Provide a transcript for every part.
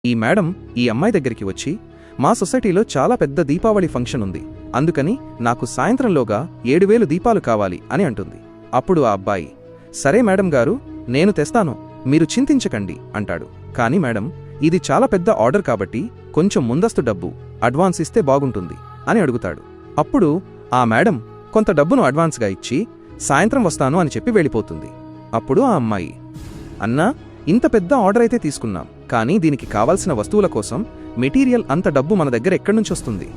ఈ మేడం ఈ అమ్మాయి దగ్గరికి వచ్చి, మా సొసైటీలో చాలా పెద్ద దీపావళి ఫంక్షన్ ఉంది, అందుకని నాకు సాయంత్రంలోగా 7000 దీపాలు కావాలి అని అంటుంది. అప్పుడు ఆ అబ్బాయి, సరే మేడం గారు, నేను తెస్తాను, మీరు చింతించకండి అంటాడు. కాని మేడం, ఇది చాలా పెద్ద ఆర్డర్ కాబట్టి కొంచెం ముందస్తు డబ్బు అడ్వాన్స్ ఇస్తే బాగుంటుంది అని అడుగుతాడు. అప్పుడు ఆ మేడం కొంత డబ్బును అడ్వాన్స్గా ఇచ్చి సాయంత్రం వస్తాను అని చెప్పి వెళ్ళిపోతుంది. అప్పుడు ఆ అమ్మాయి, అన్నా, ఇంత పెద్ద ఆర్డర్ అయితే తీసుకున్నాం, కానీ దీనికి కావాల్సిన వస్తువుల కోసం మెటీరియల్ అంత డబ్బు మన దగ్గర ఎక్కడ్నుంచొస్తుంది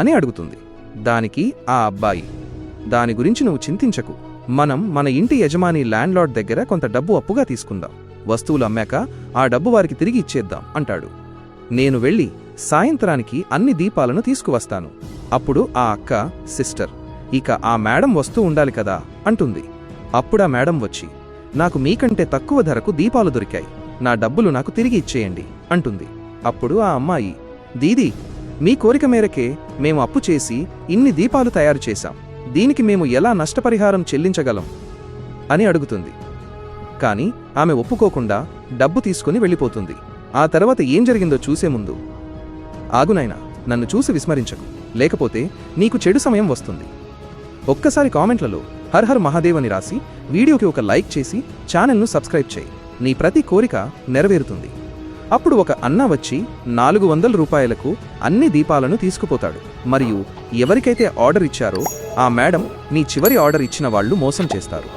అని అడుగుతుంది. దానికి ఆ అబ్బాయి, దాని గురించి నువ్వు చింతించకు, మనం మన ఇంటి యజమాని ల్యాండ్లార్డ్ దగ్గర కొంత డబ్బు అప్పుగా తీసుకుందాం, వస్తువులు అమ్మాక ఆ డబ్బు వారికి తిరిగి ఇచ్చేద్దాం అంటాడు. నేను వెళ్ళి సాయంత్రానికి అన్ని దీపాలను తీసుకువస్తాను. అప్పుడు ఆ అక్క, సిస్టర్, ఇక ఆ మేడం వస్తూ ఉండాలి కదా అంటుంది. అప్పుడా మేడం వచ్చి, నాకు మీకంటే తక్కువ ధరకు దీపాలు దొరికాయి, నా డబ్బులు నాకు తిరిగి ఇచ్చేయండి అంటుంది. అప్పుడు ఆ అమ్మాయి, దీదీ, మీ కోరిక మేరకే మేము అప్పు చేసి ఇన్ని దీపాలు తయారు చేశాం, దీనికి మేము ఎలా నష్టపరిహారం చెల్లించగలం అని అడుగుతుంది. కాని ఆమె ఒప్పుకోకుండా డబ్బు తీసుకుని వెళ్ళిపోతుంది. ఆ తర్వాత ఏం జరిగిందో చూసే ముందు, ఆగునైనా, నన్ను చూసి విస్మరించకు, లేకపోతే నీకు చెడు సమయం వస్తుంది. ఒక్కసారి కామెంట్లలో హర్ హర్ మహాదేవ్ అని రాసి వీడియోకి ఒక లైక్ చేసి ఛానల్ను సబ్స్క్రైబ్ చేయి, నీ ప్రతి కోరిక నెరవేరుతుంది. అప్పుడు ఒక అన్న వచ్చి 400 రూపాయలకు అన్ని దీపాలను తీసుకుపోతాడు. మరియు ఎవరికైతే ఆర్డర్ ఇచ్చారో ఆ మేడం నీ చివరి ఆర్డర్ ఇచ్చిన వాళ్ళు మోసం చేస్తారు.